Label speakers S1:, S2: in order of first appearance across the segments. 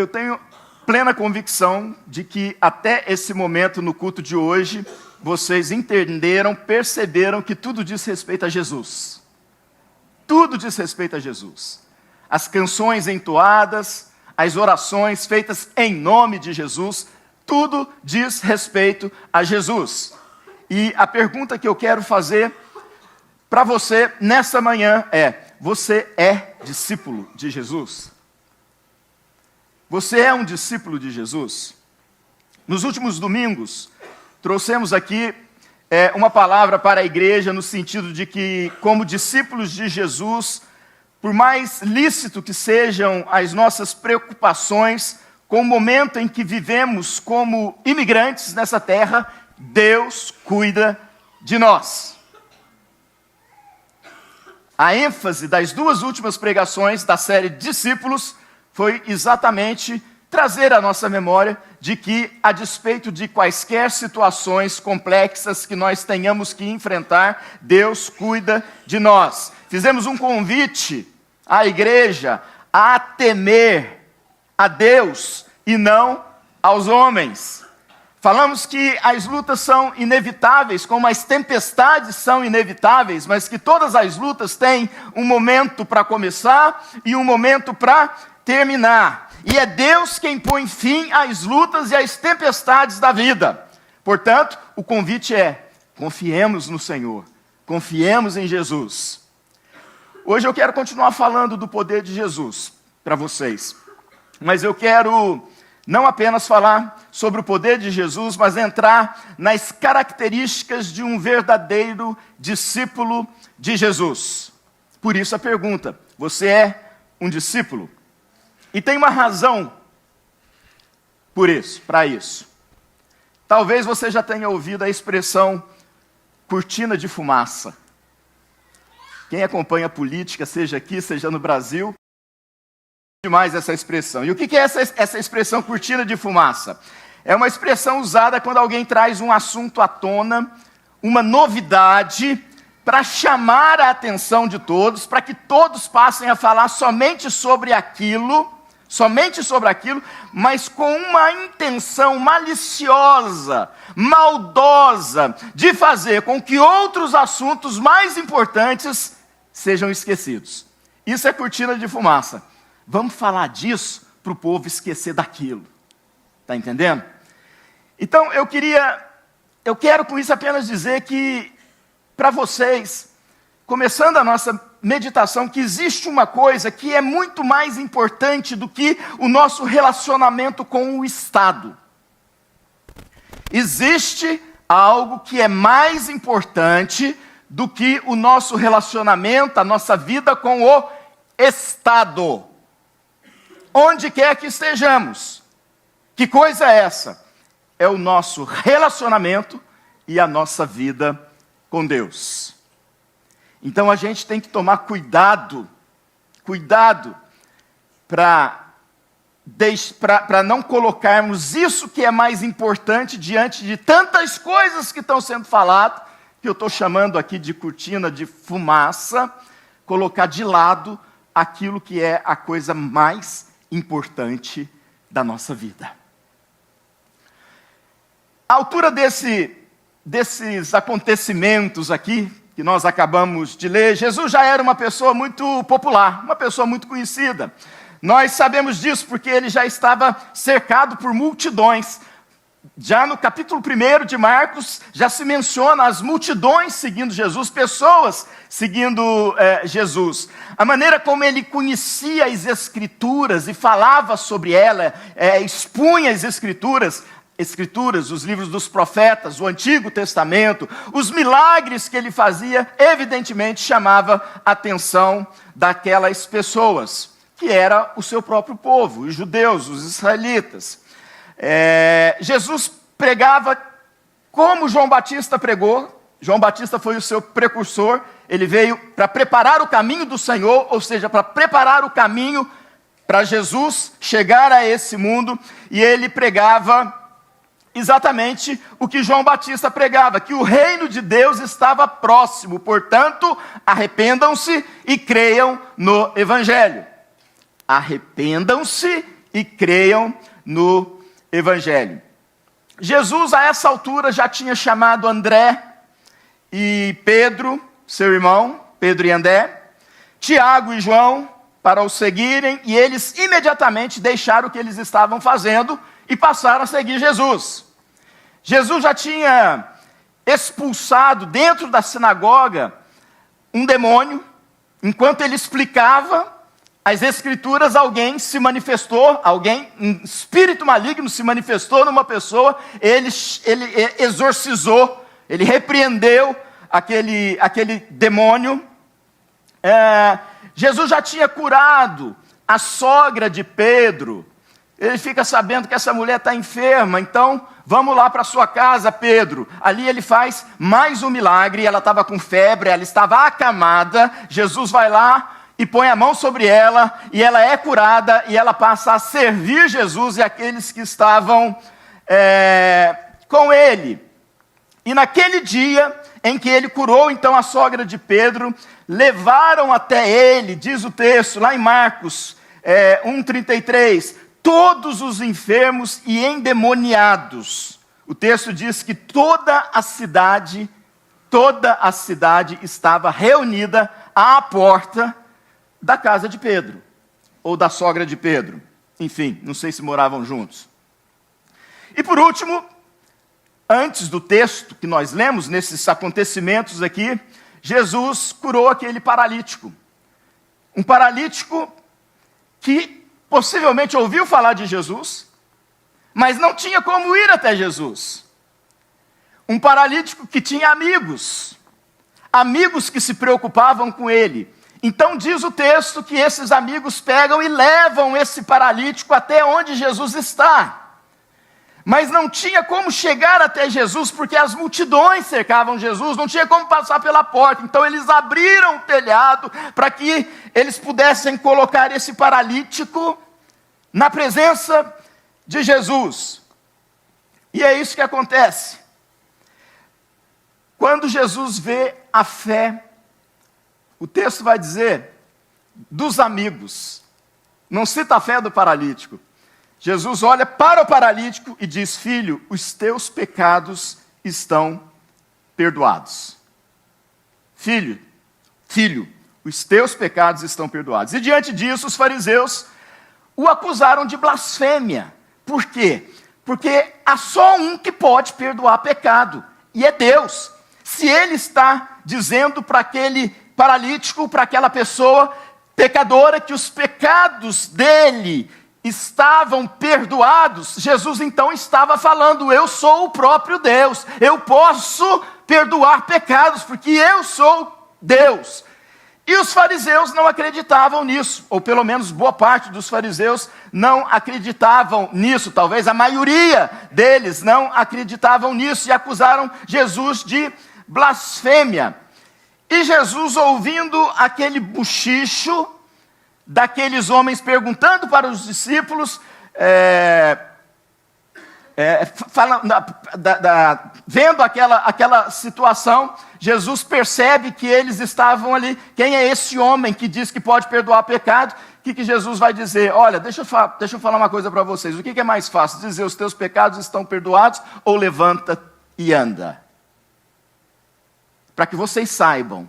S1: eu tenho plena convicção de que até esse momento no culto de hoje, vocês entenderam, perceberam que tudo diz respeito a Jesus. Tudo diz respeito a Jesus. As canções entoadas, as orações feitas em nome de Jesus, tudo diz respeito a Jesus. E a pergunta que eu quero fazer para você nessa manhã é: você é discípulo de Jesus? Você é um discípulo de Jesus? Nos últimos domingos, trouxemos aqui uma palavra para a igreja no sentido de que, como discípulos de Jesus, por mais lícito que sejam as nossas preocupações com o momento em que vivemos como imigrantes nessa terra, Deus cuida de nós. A ênfase das duas últimas pregações da série Discípulos foi exatamente trazer à nossa memória de que, a despeito de quaisquer situações complexas que nós tenhamos que enfrentar, Deus cuida de nós. Fizemos um convite à igreja a temer a Deus e não aos homens. Falamos que as lutas são inevitáveis, como as tempestades são inevitáveis, mas que todas as lutas têm um momento para começar e um momento para terminar. E é Deus quem põe fim às lutas e às tempestades da vida. Portanto, o convite é: confiemos no Senhor, confiemos em Jesus. Hoje eu quero continuar falando do poder de Jesus para vocês, mas eu quero não apenas falar sobre o poder de Jesus, mas entrar nas características de um verdadeiro discípulo de Jesus. Por isso a pergunta: você é um discípulo? E tem uma razão para isso. Talvez você já tenha ouvido a expressão cortina de fumaça. Quem acompanha a política, seja aqui, seja no Brasil, demais essa expressão. E o que é essa expressão cortina de fumaça? É uma expressão usada quando alguém traz um assunto à tona, uma novidade, para chamar a atenção de todos, para que todos passem a falar somente sobre aquilo, mas com uma intenção maliciosa, maldosa, de fazer com que outros assuntos mais importantes sejam esquecidos. Isso é cortina de fumaça. Vamos falar disso para o povo esquecer daquilo. Está entendendo? Então, eu quero com isso apenas dizer que, para vocês, começando a nossa meditação, que existe uma coisa que é muito mais importante do que o nosso relacionamento com o Estado. Existe algo que é mais importante do que o nosso relacionamento, a nossa vida com o Estado. Onde quer que estejamos. Que coisa é essa? É o nosso relacionamento e a nossa vida com Deus. Então a gente tem que tomar cuidado para não colocarmos isso que é mais importante diante de tantas coisas que estão sendo faladas, que eu estou chamando aqui de cortina de fumaça, colocar de lado aquilo que é a coisa mais importante da nossa vida. À altura desses acontecimentos aqui, que nós acabamos de ler, Jesus já era uma pessoa muito popular, uma pessoa muito conhecida. Nós sabemos disso porque ele já estava cercado por multidões. Já no capítulo 1 de Marcos, já se menciona as multidões seguindo Jesus, pessoas seguindo Jesus. A maneira como ele conhecia as Escrituras e falava sobre ela, expunha as Escrituras, os livros dos profetas, o Antigo Testamento, os milagres que ele fazia, evidentemente chamava a atenção daquelas pessoas, que era o seu próprio povo, os judeus, os israelitas. Jesus pregava como João Batista pregou. João Batista foi o seu precursor. Ele veio para preparar o caminho do Senhor, ou seja, para preparar o caminho para Jesus chegar a esse mundo, e ele pregava exatamente o que João Batista pregava, que o reino de Deus estava próximo, portanto, arrependam-se e creiam no Evangelho. Arrependam-se e creiam no Evangelho. Jesus, a essa altura, já tinha chamado André e Pedro, seu irmão, Pedro e André, Tiago e João, para o seguirem, e eles imediatamente deixaram o que eles estavam fazendo e passaram a seguir Jesus. Jesus já tinha expulsado dentro da sinagoga um demônio. Enquanto ele explicava as Escrituras, alguém se manifestou, um espírito maligno se manifestou numa pessoa, ele exorcizou, ele repreendeu aquele demônio. Jesus já tinha curado a sogra de Pedro. Ele fica sabendo que essa mulher está enferma, então vamos lá para sua casa, Pedro. Ali ele faz mais um milagre, ela estava com febre, ela estava acamada. Jesus vai lá e põe a mão sobre ela, e ela é curada, e ela passa a servir Jesus e aqueles que estavam com ele. E naquele dia em que ele curou então a sogra de Pedro, levaram até ele, diz o texto lá em Marcos 1,33, todos os enfermos e endemoniados. O texto diz que toda a cidade estava reunida à porta da casa de Pedro, ou da sogra de Pedro. Enfim, não sei se moravam juntos. E por último, antes do texto que nós lemos, nesses acontecimentos aqui, Jesus curou aquele paralítico. Um paralítico que possivelmente ouviu falar de Jesus, mas não tinha como ir até Jesus. Um paralítico que tinha amigos que se preocupavam com ele. Então diz o texto que esses amigos pegam e levam esse paralítico até onde Jesus está. Mas não tinha como chegar até Jesus, porque as multidões cercavam Jesus, não tinha como passar pela porta. Então eles abriram o telhado para que eles pudessem colocar esse paralítico na presença de Jesus. E é isso que acontece. Quando Jesus vê a fé, o texto vai dizer, dos amigos, não cita a fé do paralítico. Jesus olha para o paralítico e diz: filho, os teus pecados estão perdoados. Filho, os teus pecados estão perdoados. E diante disso, os fariseus o acusaram de blasfêmia. Por quê? Porque há só um que pode perdoar pecado, e é Deus. Se ele está dizendo para aquele paralítico, para aquela pessoa pecadora, que os pecados dele estavam perdoados, Jesus então estava falando: eu sou o próprio Deus, eu posso perdoar pecados, porque eu sou Deus. E os fariseus não acreditavam nisso, ou pelo menos boa parte dos fariseus não acreditavam nisso, talvez a maioria deles não acreditavam nisso, e acusaram Jesus de blasfêmia. E Jesus, ouvindo aquele buchicho daqueles homens perguntando para os discípulos, vendo aquela situação, Jesus percebe que eles estavam ali. Quem é esse homem que diz que pode perdoar pecado? O que Jesus vai dizer? Olha, deixa eu falar uma coisa para vocês. O que é mais fácil? Dizer: os teus pecados estão perdoados, ou levanta e anda? Para que vocês saibam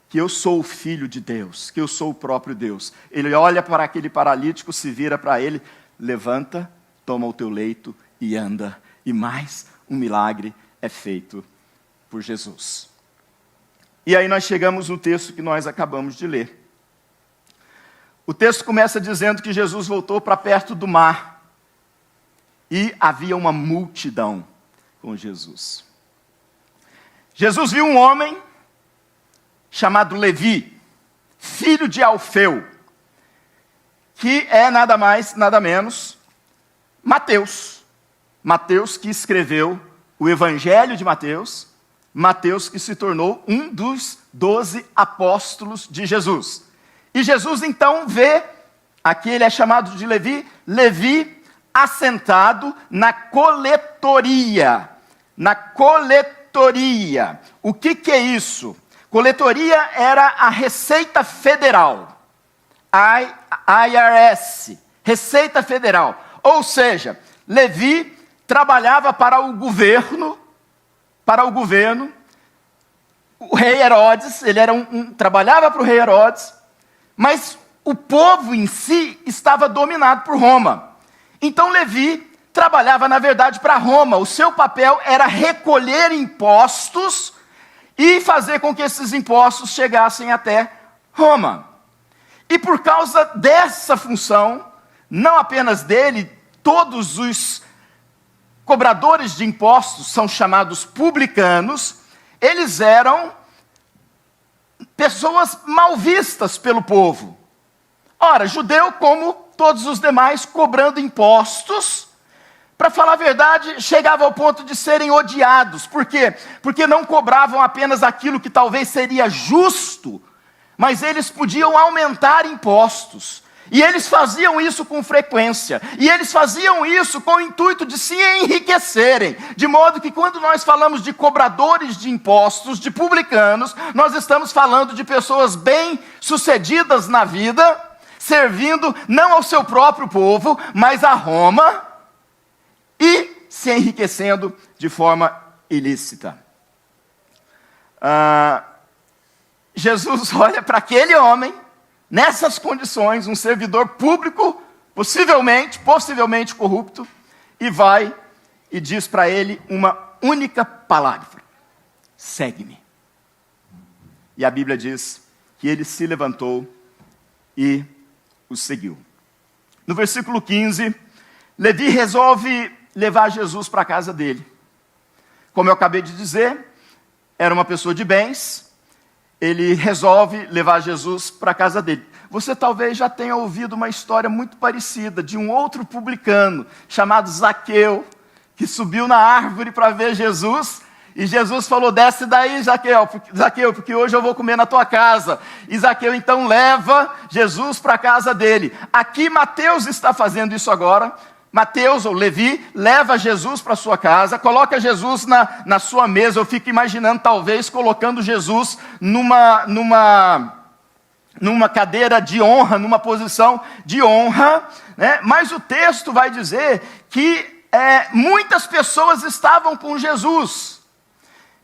S1: que eu sou o Filho de Deus, que eu sou o próprio Deus. Ele olha para aquele paralítico, se vira para ele: levanta, toma o teu leito e anda. E mais um milagre é feito por Jesus. E aí nós chegamos no texto que nós acabamos de ler. O texto começa dizendo que Jesus voltou para perto do mar, e havia uma multidão com Jesus. Jesus viu um homem chamado Levi, filho de Alfeu, que é nada mais, nada menos, Mateus. Mateus que escreveu o Evangelho de Mateus, Mateus que se tornou um dos 12 apóstolos de Jesus. E Jesus então vê, aqui ele é chamado de Levi, assentado na coletoria. Na coletoria. O que é isso? Coletoria era a Receita Federal, IRS, Receita Federal. Ou seja, Levi trabalhava para o governo, o rei Herodes, ele era trabalhava para o rei Herodes, mas o povo em si estava dominado por Roma. Então Levi trabalhava, na verdade, para Roma. O seu papel era recolher impostos e fazer com que esses impostos chegassem até Roma. E por causa dessa função, não apenas dele, todos os cobradores de impostos são chamados publicanos. Eles eram pessoas mal vistas pelo povo. Ora, judeu como todos os demais, cobrando impostos, para falar a verdade, chegava ao ponto de serem odiados. Por quê? Porque não cobravam apenas aquilo que talvez seria justo, mas eles podiam aumentar impostos. E eles faziam isso com frequência. E eles faziam isso com o intuito de se enriquecerem. De modo que quando nós falamos de cobradores de impostos, de publicanos, nós estamos falando de pessoas bem-sucedidas na vida, servindo não ao seu próprio povo, mas a Roma, e se enriquecendo de forma ilícita. Jesus olha para aquele homem, nessas condições, um servidor público, possivelmente corrupto, e vai e diz para ele uma única palavra: segue-me. E a Bíblia diz que ele se levantou e o seguiu. No versículo 15, Levi resolve levar Jesus para a casa dele. Como eu acabei de dizer, era uma pessoa de bens. Ele resolve levar Jesus para a casa dele. Você talvez já tenha ouvido uma história muito parecida de um outro publicano chamado Zaqueu, que subiu na árvore para ver Jesus, e Jesus falou: desce daí, Zaqueu, porque hoje eu vou comer na tua casa. E Zaqueu então leva Jesus para a casa dele. Aqui Mateus está fazendo isso agora. Mateus, ou Levi, leva Jesus para sua casa, coloca Jesus na sua mesa. Eu fico imaginando, talvez, colocando Jesus numa cadeira de honra, numa posição de honra, né? Mas o texto vai dizer que muitas pessoas estavam com Jesus.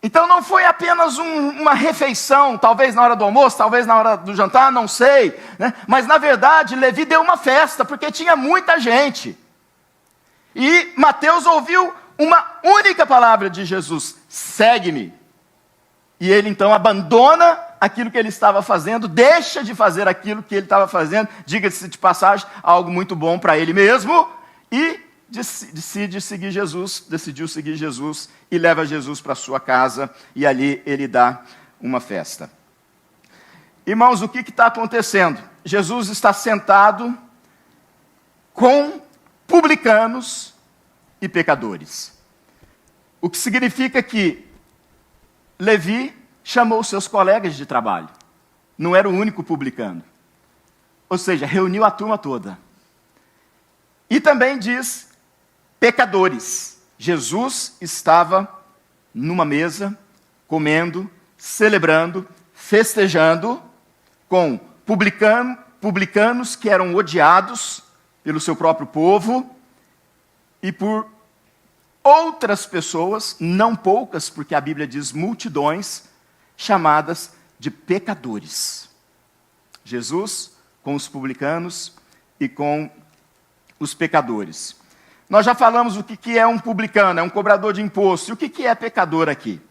S1: Então não foi apenas uma refeição, talvez na hora do almoço, talvez na hora do jantar, não sei, né? Mas na verdade Levi deu uma festa, porque tinha muita gente. E Mateus ouviu uma única palavra de Jesus: segue-me. E ele então abandona aquilo que ele estava fazendo, deixa de fazer aquilo que ele estava fazendo, diga-se de passagem, algo muito bom para ele mesmo, e decidiu seguir Jesus e leva Jesus para sua casa, e ali ele dá uma festa. Irmãos, o que está acontecendo? Jesus está sentado com publicanos e pecadores. O que significa que Levi chamou seus colegas de trabalho. Não era o único publicano. Ou seja, reuniu a turma toda. E também diz pecadores. Jesus estava numa mesa, comendo, celebrando, festejando, com publicanos que eram odiados pelo seu próprio povo e por outras pessoas, não poucas, porque a Bíblia diz multidões, chamadas de pecadores. Jesus com os publicanos e com os pecadores. Nós já falamos o que é um publicano, é um cobrador de imposto. E o que é pecador aqui?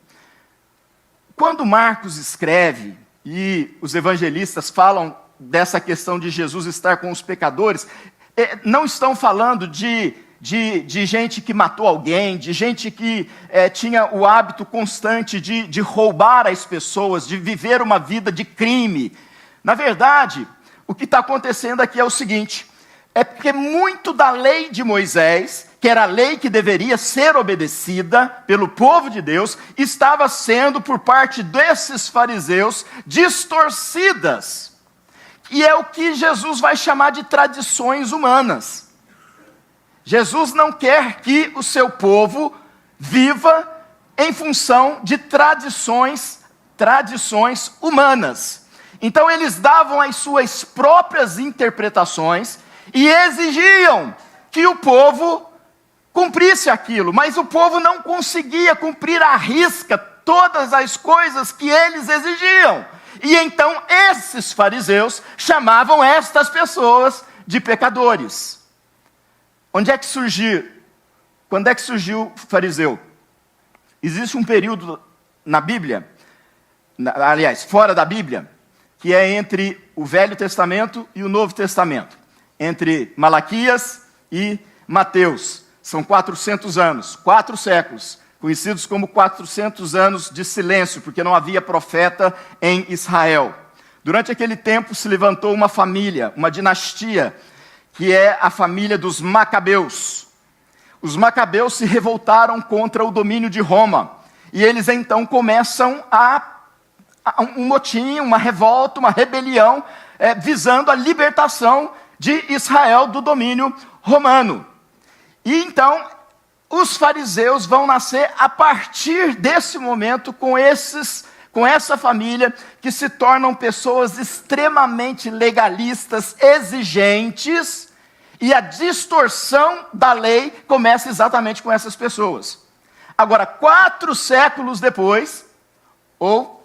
S1: Quando Marcos escreve, e os evangelistas falam dessa questão de Jesus estar com os pecadores, não estão falando de gente que matou alguém, de gente que tinha o hábito constante de roubar as pessoas, de viver uma vida de crime. Na verdade, o que está acontecendo aqui é o seguinte: é porque muito da lei de Moisés, que era a lei que deveria ser obedecida pelo povo de Deus, estava sendo, por parte desses fariseus, distorcidas. E é o que Jesus vai chamar de tradições humanas. Jesus não quer que o seu povo viva em função de tradições humanas. Então eles davam as suas próprias interpretações, e exigiam que o povo cumprisse aquilo, mas o povo não conseguia cumprir à risca todas as coisas que eles exigiam. E então esses fariseus chamavam estas pessoas de pecadores. Quando é que surgiu o fariseu? Existe um período na Bíblia, aliás, fora da Bíblia, que é entre o Velho Testamento e o Novo Testamento, entre Malaquias e Mateus. São 400 anos, 4 séculos, conhecidos como 400 anos de silêncio, porque não havia profeta em Israel. Durante aquele tempo se levantou uma família, uma dinastia, que é a família dos Macabeus. Os Macabeus se revoltaram contra o domínio de Roma, e eles então começam um motim, uma revolta, uma rebelião, visando a libertação de Israel do domínio romano. E então, os fariseus vão nascer a partir desse momento com essa família que se tornam pessoas extremamente legalistas, exigentes, e a distorção da lei começa exatamente com essas pessoas. Agora, 4 séculos depois, ou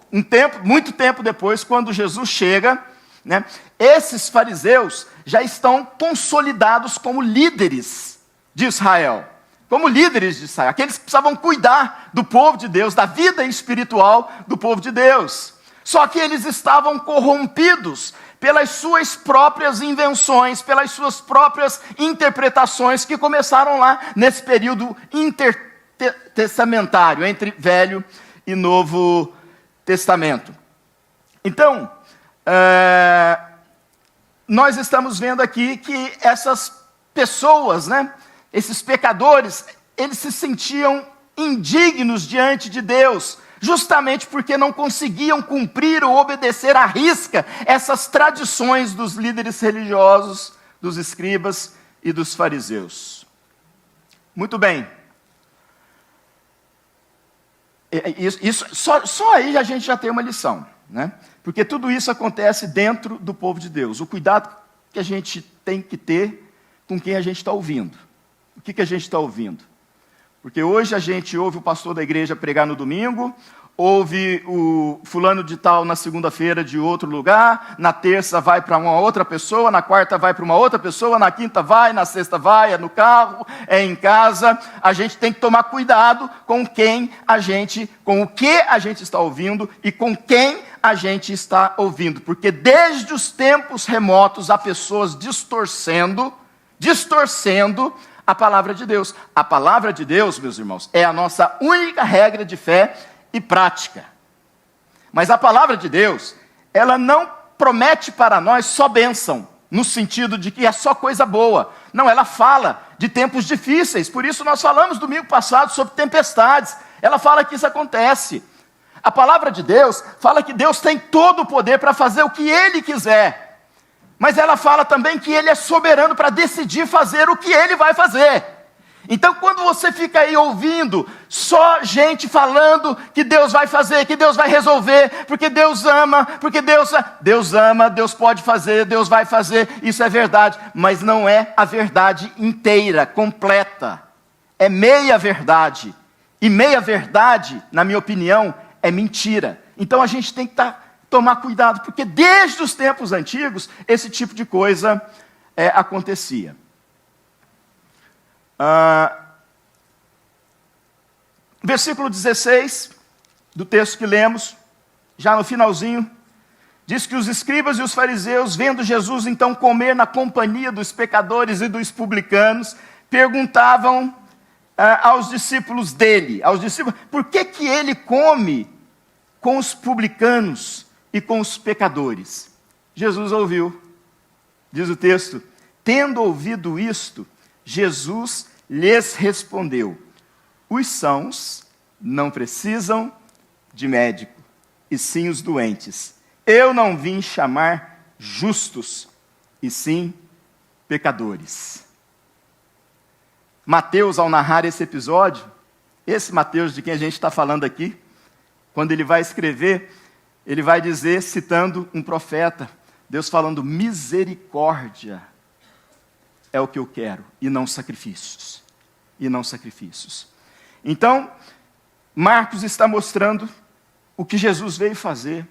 S1: muito tempo depois, quando Jesus chega, né, esses fariseus já estão consolidados como líderes de Israel, aqueles que precisavam cuidar do povo de Deus, da vida espiritual do povo de Deus. Só que eles estavam corrompidos pelas suas próprias invenções, pelas suas próprias interpretações que começaram lá nesse período intertestamentário, entre Velho e Novo Testamento. Então, nós estamos vendo aqui que essas pessoas, né, esses pecadores, eles se sentiam indignos diante de Deus, justamente porque não conseguiam cumprir ou obedecer à risca essas tradições dos líderes religiosos, dos escribas e dos fariseus. Muito bem. Só aí a gente já tem uma lição, né? Porque tudo isso acontece dentro do povo de Deus. O cuidado que a gente tem que ter com quem a gente está ouvindo. O que a gente está ouvindo? Porque hoje a gente ouve o pastor da igreja pregar no domingo, ouve o fulano de tal na segunda-feira de outro lugar, na terça vai para uma outra pessoa, na quarta vai para uma outra pessoa, na quinta vai, na sexta vai, é no carro, é em casa. A gente tem que tomar cuidado com o que a gente está ouvindo e com quem a gente está ouvindo. Porque desde os tempos remotos há pessoas distorcendo a palavra de Deus. A palavra de Deus, meus irmãos, é a nossa única regra de fé e prática. Mas a palavra de Deus, ela não promete para nós só bênção, no sentido de que é só coisa boa. Não, ela fala de tempos difíceis. Por isso nós falamos domingo passado sobre tempestades. Ela fala que isso acontece. A palavra de Deus fala que Deus tem todo o poder para fazer o que Ele quiser. Mas ela fala também que Ele é soberano para decidir fazer o que Ele vai fazer. Então, quando você fica aí ouvindo só gente falando que Deus vai fazer, que Deus vai resolver, porque Deus ama, Deus ama, Deus pode fazer, Deus vai fazer, isso é verdade, mas não é a verdade inteira, completa. É meia verdade. E meia verdade, na minha opinião, é mentira. Então a gente tem que tomar cuidado, porque desde os tempos antigos, esse tipo de coisa acontecia. Versículo 16, do texto que lemos, já no finalzinho, diz que os escribas e os fariseus, vendo Jesus então comer na companhia dos pecadores e dos publicanos, perguntavam aos discípulos dele, por que ele come com os publicanos e com os pecadores? Jesus ouviu, diz o texto, tendo ouvido isto, Jesus lhes respondeu, os sãos não precisam de médico, e sim os doentes. Eu não vim chamar justos, e sim pecadores. Mateus, ao narrar esse episódio, esse Mateus de quem a gente está falando aqui, quando ele vai escrever, ele vai dizer, citando um profeta, Deus falando misericórdia. é o que eu quero, e não sacrifícios. E não sacrifícios. Então, Marcos está mostrando o que Jesus veio fazer,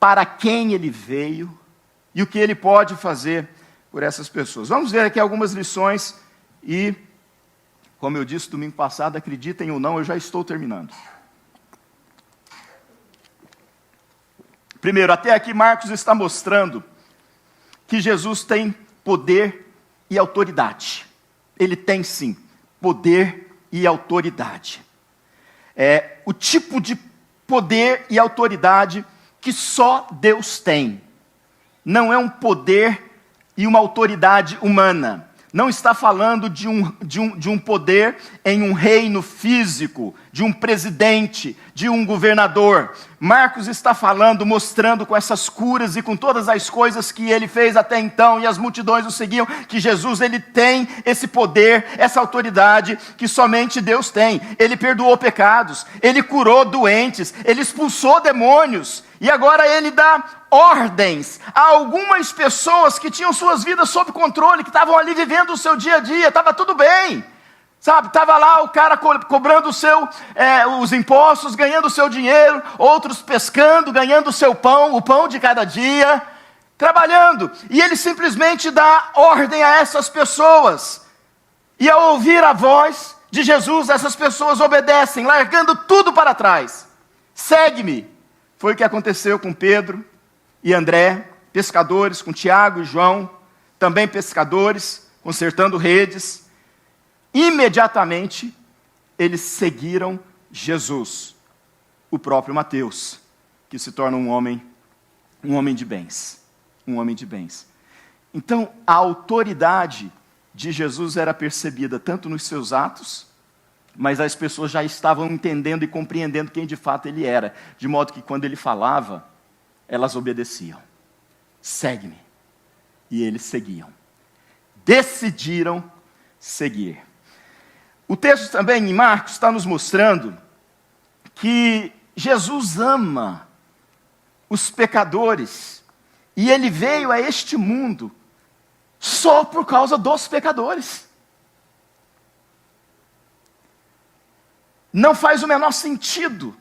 S1: para quem ele veio, e o que ele pode fazer por essas pessoas. Vamos ver aqui algumas lições, e, como eu disse domingo passado, acreditem ou não, eu já estou terminando. Primeiro, até aqui Marcos está mostrando que Jesus tem poder e autoridade. Ele tem sim, poder e autoridade. É o tipo de poder e autoridade que só Deus tem. Não é um poder e uma autoridade humana. Não está falando de um poder em um reino físico, de um presidente, de um governador. Marcos está falando, mostrando com essas curas e com todas as coisas que ele fez até então, e as multidões o seguiam, que Jesus ele tem esse poder, essa autoridade que somente Deus tem. Ele perdoou pecados, ele curou doentes, ele expulsou demônios, e agora ele dá ordens a algumas pessoas que tinham suas vidas sob controle, que estavam ali vivendo o seu dia a dia, estava tudo bem. Sabe, estava lá o cara cobrando os impostos, ganhando o seu dinheiro, outros pescando, ganhando o seu pão, o pão de cada dia, trabalhando. E ele simplesmente dá ordem a essas pessoas. E ao ouvir a voz de Jesus, essas pessoas obedecem, largando tudo para trás. Segue-me. Foi o que aconteceu com Pedro e André, pescadores, com Tiago e João, também pescadores, consertando redes. Imediatamente, eles seguiram Jesus, o próprio Mateus, que se torna um homem de bens, um homem de bens. Então, a autoridade de Jesus era percebida tanto nos seus atos, mas as pessoas já estavam entendendo e compreendendo quem de fato ele era, de modo que quando ele falava, elas obedeciam. Segue-me. E eles seguiam. Decidiram seguir. O texto também em Marcos está nos mostrando que Jesus ama os pecadores e ele veio a este mundo só por causa dos pecadores. Não faz o menor sentido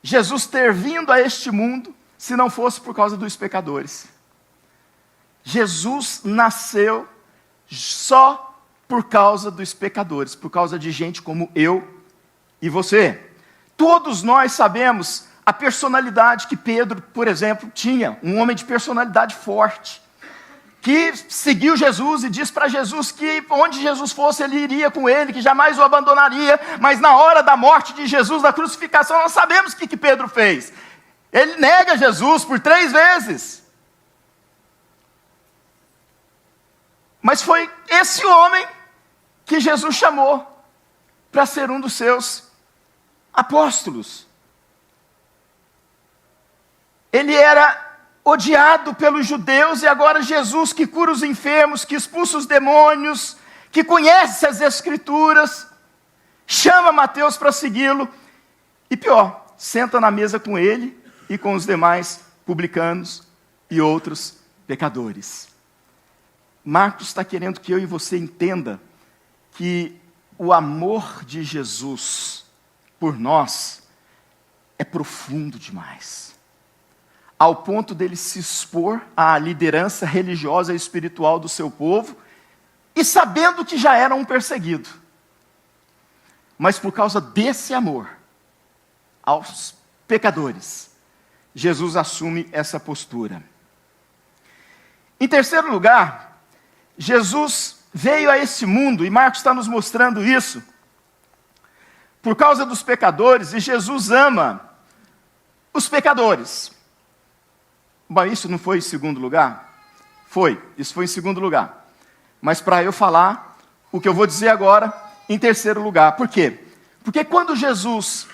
S1: Jesus ter vindo a este mundo se não fosse por causa dos pecadores. Jesus nasceu só por causa dos pecadores, por causa de gente como eu e você. Todos nós sabemos a personalidade que Pedro, por exemplo, tinha, um homem de personalidade forte, que seguiu Jesus e disse para Jesus que onde Jesus fosse, ele iria com ele, que jamais o abandonaria, mas na hora da morte de Jesus, da crucificação, nós sabemos o que Pedro fez. Ele nega Jesus por 3 vezes. Mas foi esse homem que Jesus chamou para ser um dos seus apóstolos. Ele era odiado pelos judeus, e agora Jesus, que cura os enfermos, que expulsa os demônios, que conhece as Escrituras, chama Mateus para segui-lo, e pior, senta na mesa com ele e com os demais publicanos e outros pecadores. Marcos está querendo que eu e você entenda que o amor de Jesus por nós é profundo demais, ao ponto dele se expor à liderança religiosa e espiritual do seu povo, e sabendo que já era um perseguido. Mas por causa desse amor aos pecadores, Jesus assume essa postura. Em terceiro lugar, Jesus veio a esse mundo, e Marcos está nos mostrando isso, por causa dos pecadores, e Jesus ama os pecadores. Bom, isso não foi em segundo lugar? Foi, isso foi em segundo lugar. Mas para eu falar o que eu vou dizer agora, em terceiro lugar. Por quê? Porque quando Jesus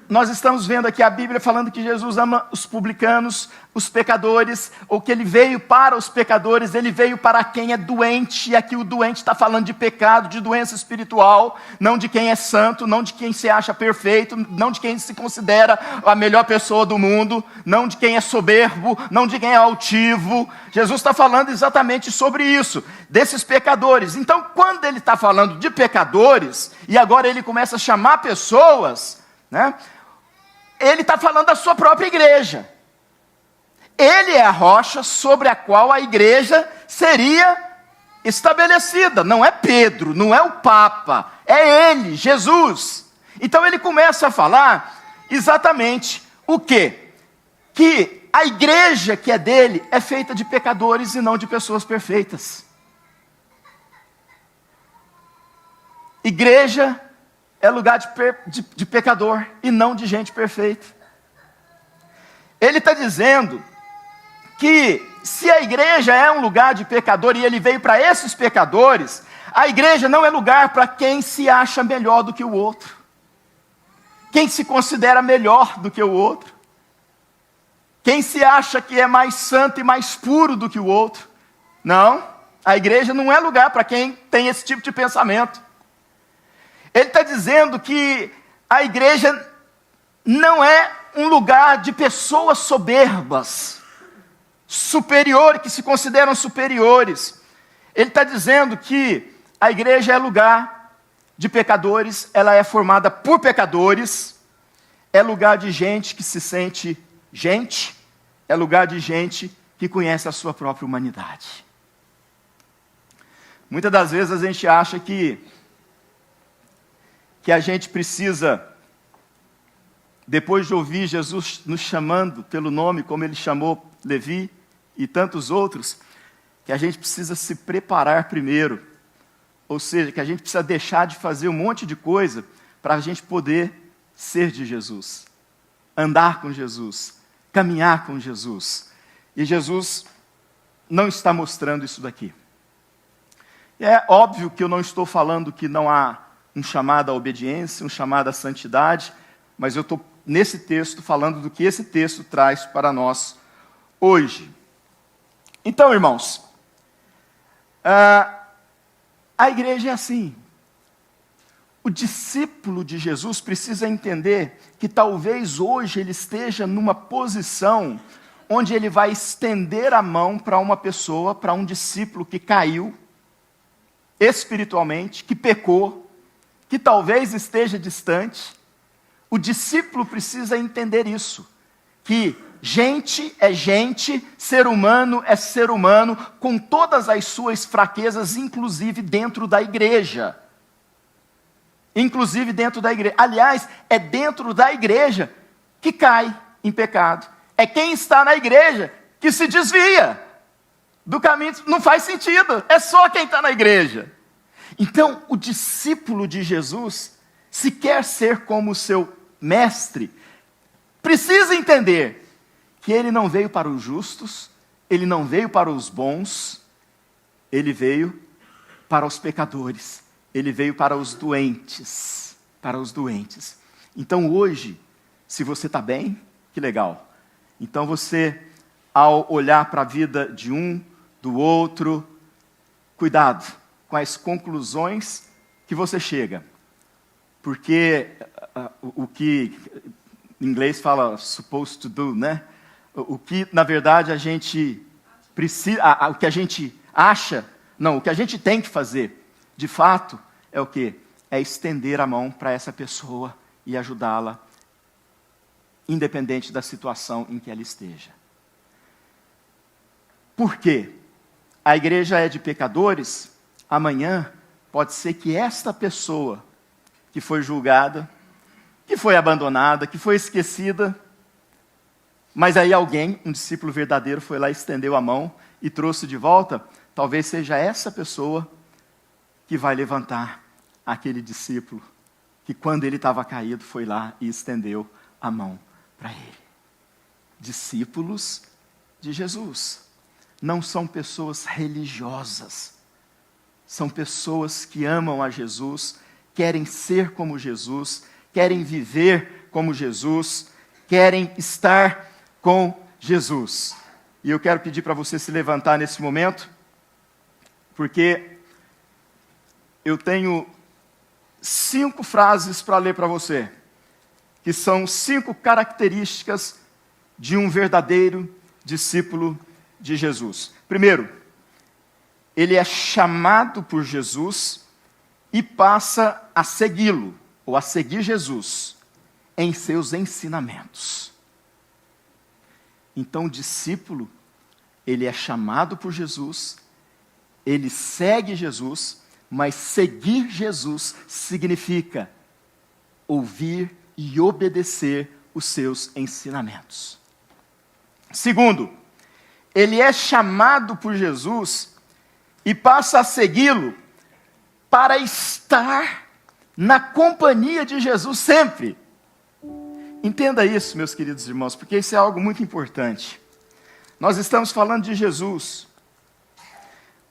S1: nós estamos vendo aqui a Bíblia falando que Jesus ama os publicanos, os pecadores, ou que ele veio para os pecadores, ele veio para quem é doente, e aqui o doente está falando de pecado, de doença espiritual, não de quem é santo, não de quem se acha perfeito, não de quem se considera a melhor pessoa do mundo, não de quem é soberbo, não de quem é altivo. Jesus está falando exatamente sobre isso, desses pecadores. Então, quando ele está falando de pecadores, e agora ele começa a chamar pessoas, né? Ele está falando da sua própria igreja. Ele é a rocha sobre a qual a igreja seria estabelecida. Não é Pedro, não é o Papa, é ele, Jesus. Então ele começa a falar exatamente o quê? Que a igreja que é dele é feita de pecadores e não de pessoas perfeitas. Igreja é lugar de pecador e não de gente perfeita. Ele está dizendo que se a igreja é um lugar de pecador e ele veio para esses pecadores, a igreja não é lugar para quem se acha melhor do que o outro, quem se considera melhor do que o outro, quem se acha que é mais santo e mais puro do que o outro. Não, a igreja não é lugar para quem tem esse tipo de pensamento. Ele está dizendo que a igreja não é um lugar de pessoas soberbas, superiores, que se consideram superiores. Ele está dizendo que a igreja é lugar de pecadores, ela é formada por pecadores, é lugar de gente que se sente gente, é lugar de gente que conhece a sua própria humanidade. Muitas das vezes a gente acha que a gente precisa, depois de ouvir Jesus nos chamando pelo nome, como ele chamou Levi e tantos outros, que a gente precisa se preparar primeiro. Ou seja, que a gente precisa deixar de fazer um monte de coisa para a gente poder ser de Jesus, andar com Jesus, caminhar com Jesus. E Jesus não está mostrando isso daqui. É óbvio que eu não estou falando que não há um chamado à obediência, um chamado à santidade, mas eu estou nesse texto falando do que esse texto traz para nós hoje. Então, irmãos, a igreja é assim. O discípulo de Jesus precisa entender que talvez hoje ele esteja numa posição onde ele vai estender a mão para uma pessoa, para um discípulo que caiu espiritualmente, que pecou, que talvez esteja distante. O discípulo precisa entender isso, que gente é gente, ser humano é ser humano, com todas as suas fraquezas, inclusive dentro da igreja. Inclusive dentro da igreja. Aliás, é dentro da igreja que cai em pecado. É quem está na igreja que se desvia do caminho. Não faz sentido, é só quem está na igreja. Então, o discípulo de Jesus, se quer ser como o seu mestre, precisa entender que ele não veio para os justos, ele não veio para os bons, ele veio para os pecadores, ele veio para os doentes, para os doentes. Então hoje, se você está bem, que legal. Então você, ao olhar para a vida de um, do outro, cuidado com as conclusões que você chega. Porque o que em inglês fala supposed to do, né? O que na verdade a gente precisa, o que a gente acha, não, o que a gente tem que fazer, de fato, é o quê? É estender a mão para essa pessoa e ajudá-la, independente da situação em que ela esteja. Por quê? A igreja é de pecadores. Amanhã pode ser que esta pessoa que foi julgada, que foi abandonada, que foi esquecida, mas aí alguém, um discípulo verdadeiro, foi lá, estendeu a mão e trouxe de volta. Talvez seja essa pessoa que vai levantar aquele discípulo que, quando ele estava caído, foi lá e estendeu a mão para ele. Discípulos de Jesus não são pessoas religiosas, são pessoas que amam a Jesus, querem ser como Jesus, querem viver como Jesus, querem estar com Jesus. E eu quero pedir para você se levantar nesse momento, porque eu tenho 5 frases para ler para você, que são 5 características de um verdadeiro discípulo de Jesus. Primeiro, ele é chamado por Jesus e passa a segui-lo, ou a seguir Jesus, em seus ensinamentos. Então, o discípulo, ele é chamado por Jesus, ele segue Jesus, mas seguir Jesus significa ouvir e obedecer os seus ensinamentos. Segundo, ele é chamado por Jesus e passa a segui-lo para estar na companhia de Jesus sempre. Entenda isso, meus queridos irmãos, porque isso é algo muito importante. Nós estamos falando de Jesus,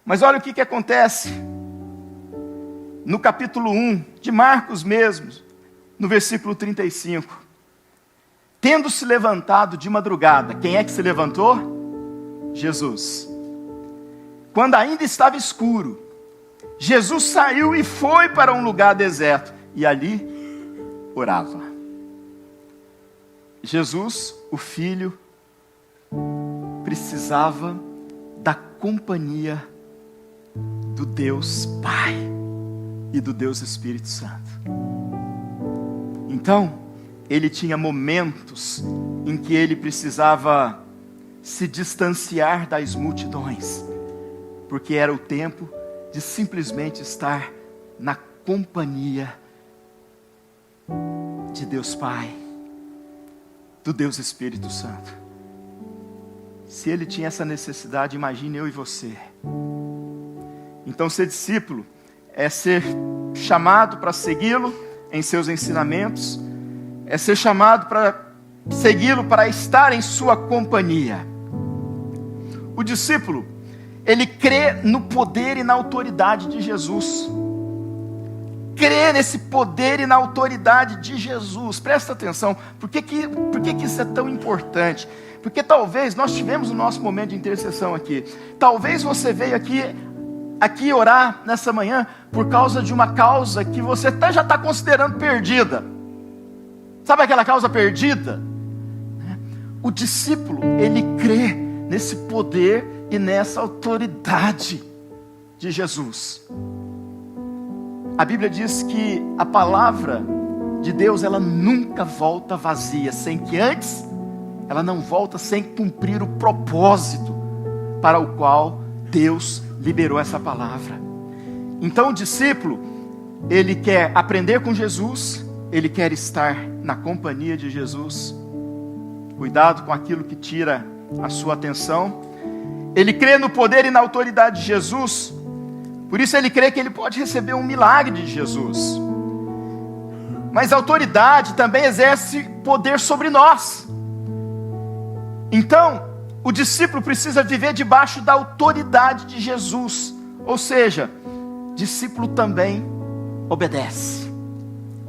S1: mas olha o que acontece no capítulo 1 de Marcos mesmo, no versículo 35. Tendo se levantado de madrugada, quem é que se levantou? Jesus. Quando ainda estava escuro, Jesus saiu e foi para um lugar deserto, e ali orava. Jesus, o Filho, precisava da companhia do Deus Pai e do Deus Espírito Santo. Então, ele tinha momentos em que ele precisava se distanciar das multidões, porque era o tempo de simplesmente estar na companhia de Deus Pai, do Deus Espírito Santo. Se ele tinha essa necessidade, imagine eu e você. Então, ser discípulo é ser chamado para segui-lo em seus ensinamentos, é ser chamado para segui-lo, para estar em sua companhia. O discípulo, ele crê no poder e na autoridade de Jesus. Crê nesse poder e na autoridade de Jesus. Presta atenção, por que isso é tão importante? Porque talvez nós tivemos o nosso momento de intercessão aqui. Talvez você veio aqui orar nessa manhã por causa de uma causa que você até já está considerando perdida. Sabe aquela causa perdida? O discípulo, ele crê nesse poder e nessa autoridade de Jesus. A Bíblia diz que a palavra de Deus, ela nunca volta vazia, sem que antes, ela não volta sem cumprir o propósito para o qual Deus liberou essa palavra. Então o discípulo, ele quer aprender com Jesus, ele quer estar na companhia de Jesus. Cuidado com aquilo que tira a sua atenção. Ele crê no poder e na autoridade de Jesus. Por isso ele crê que ele pode receber um milagre de Jesus. Mas a autoridade também exerce poder sobre nós. Então, o discípulo precisa viver debaixo da autoridade de Jesus. Ou seja, discípulo também obedece.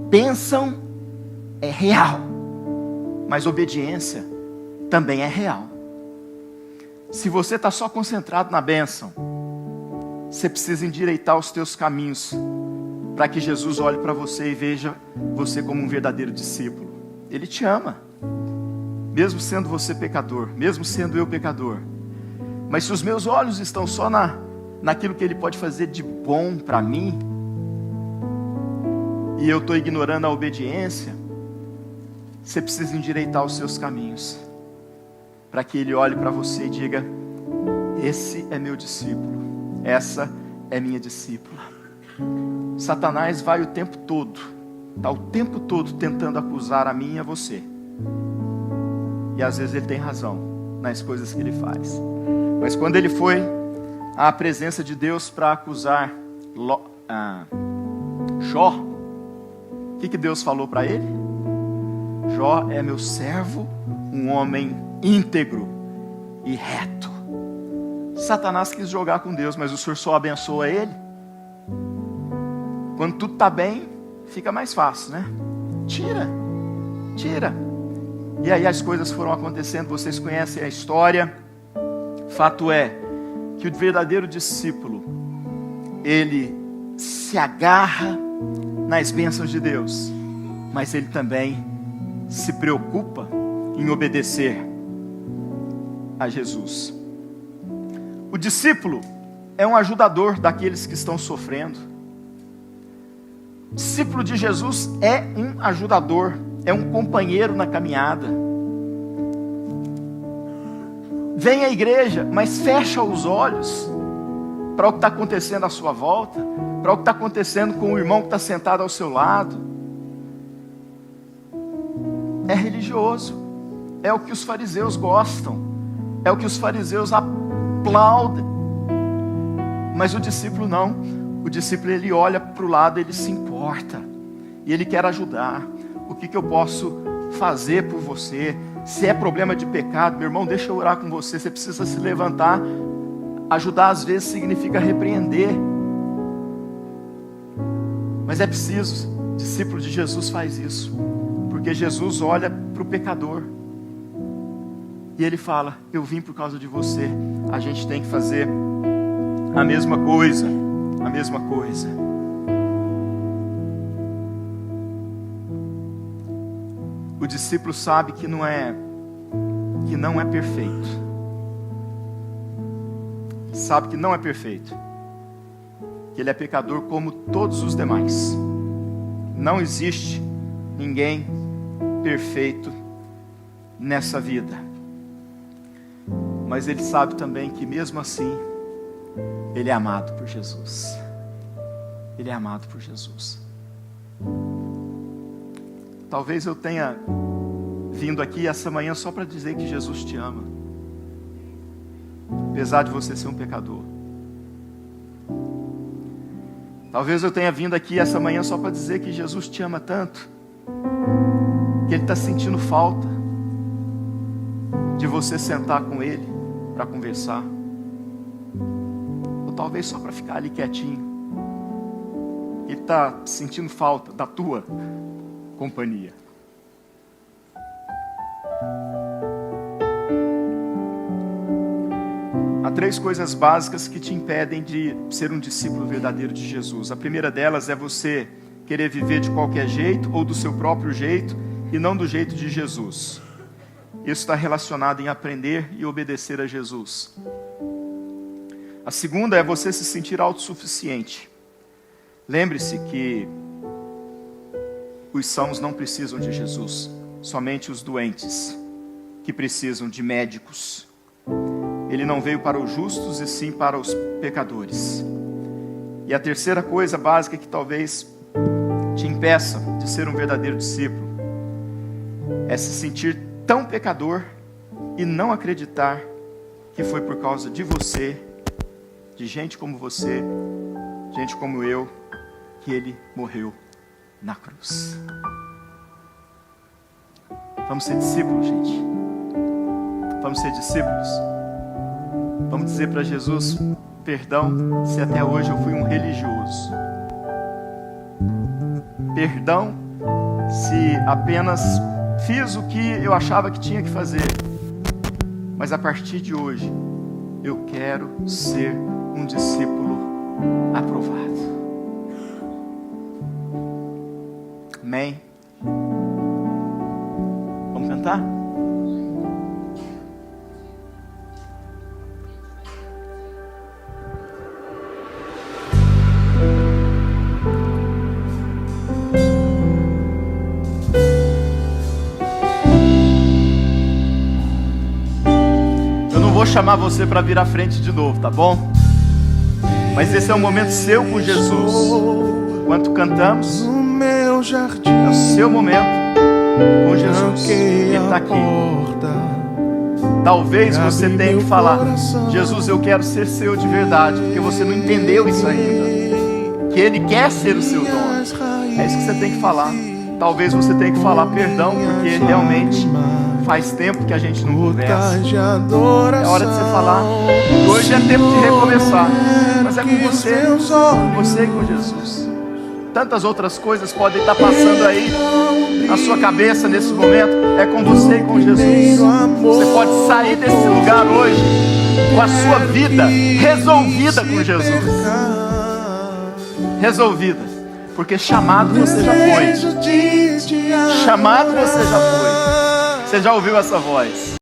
S1: Bênção é real, mas obediência também é real. Se você está só concentrado na bênção, você precisa endireitar os teus caminhos, para que Jesus olhe para você e veja você como um verdadeiro discípulo. Ele te ama, mesmo sendo você pecador, mesmo sendo eu pecador. Mas se os meus olhos estão só naquilo que Ele pode fazer de bom para mim, e eu estou ignorando a obediência, você precisa endireitar os seus caminhos, para que Ele olhe para você e diga: esse é meu discípulo, essa é minha discípula. Satanás vai o tempo todo, está o tempo todo tentando acusar a mim e a você. E às vezes ele tem razão nas coisas que ele faz. Mas quando ele foi à presença de Deus para acusar Jó, o que Deus falou para ele? Jó é meu servo, um homem íntegro e reto. Satanás quis jogar com Deus, mas o Senhor só abençoa ele. Quando tudo está bem, fica mais fácil, né? Tira. Tira. E aí as coisas foram acontecendo, vocês conhecem a história. Fato é que o verdadeiro discípulo, ele se agarra nas bênçãos de Deus, mas ele também se preocupa em obedecer a Jesus. O discípulo é um ajudador daqueles que estão sofrendo. O discípulo de Jesus é um ajudador, é um companheiro na caminhada. Vem à igreja, mas fecha os olhos para o que está acontecendo à sua volta, para o que está acontecendo com o irmão que está sentado ao seu lado. É religioso, é o que os fariseus gostam, é o que os fariseus aplaudem. Mas o discípulo não. O discípulo, ele olha para o lado, ele se importa e ele quer ajudar. O que eu posso fazer por você? Se é problema de pecado, meu irmão, deixa eu orar com você. Você precisa se levantar. Ajudar às vezes significa repreender, mas é preciso. O discípulo de Jesus faz isso, porque Jesus olha para o pecador e ele fala: eu vim por causa de você. A gente tem que fazer a mesma coisa, a mesma coisa. O discípulo sabe que não é perfeito. Sabe que não é perfeito, que ele é pecador como todos os demais. Não existe ninguém perfeito nessa vida. Mas ele sabe também que mesmo assim, ele é amado por Jesus. Ele é amado por Jesus. Talvez eu tenha vindo aqui essa manhã só para dizer que Jesus te ama, apesar de você ser um pecador. Talvez eu tenha vindo aqui essa manhã só para dizer que Jesus te ama tanto, que Ele está sentindo falta de você sentar com Ele para conversar. Ou talvez só para ficar ali quietinho. Ele está sentindo falta da tua companhia. Há 3 coisas básicas que te impedem de ser um discípulo verdadeiro de Jesus. A primeira delas é você querer viver de qualquer jeito ou do seu próprio jeito e não do jeito de Jesus. Isso está relacionado em aprender e obedecer a Jesus. A segunda é você se sentir autossuficiente. Lembre-se que os sãos não precisam de Jesus, somente os doentes que precisam de médicos. Ele não veio para os justos e sim para os pecadores. E a terceira coisa básica que talvez te impeça de ser um verdadeiro discípulo é se sentir tão pecador e não acreditar que foi por causa de você, de gente como você, gente como eu, que Ele morreu na cruz. Vamos ser discípulos, gente. Vamos ser discípulos. Vamos dizer para Jesus: perdão se até hoje eu fui um religioso. Perdão se apenas fiz o que eu achava que tinha que fazer. Mas a partir de hoje, eu quero ser um discípulo aprovado. Amém? Vamos cantar? Eu não vou chamar você para vir à frente de novo, tá bom? Mas esse é um momento seu com Jesus. Enquanto cantamos, é o seu momento com Jesus. Ele está aqui. Talvez você tenha que falar: Jesus, eu quero ser seu de verdade, porque você não entendeu isso ainda, que Ele quer ser o seu dono. É isso que você tem que falar. Talvez você tenha que falar perdão, porque realmente faz tempo que a gente não conversa. É hora de você falar. Hoje é tempo de recomeçar, mas é com você e com Jesus. Tantas outras coisas podem estar passando aí na sua cabeça nesse momento é com você e com Jesus. Você pode sair desse lugar hoje com a sua vida resolvida com Jesus. Resolvida. Porque chamado você já foi. Chamado você já foi. Você já ouviu essa voz?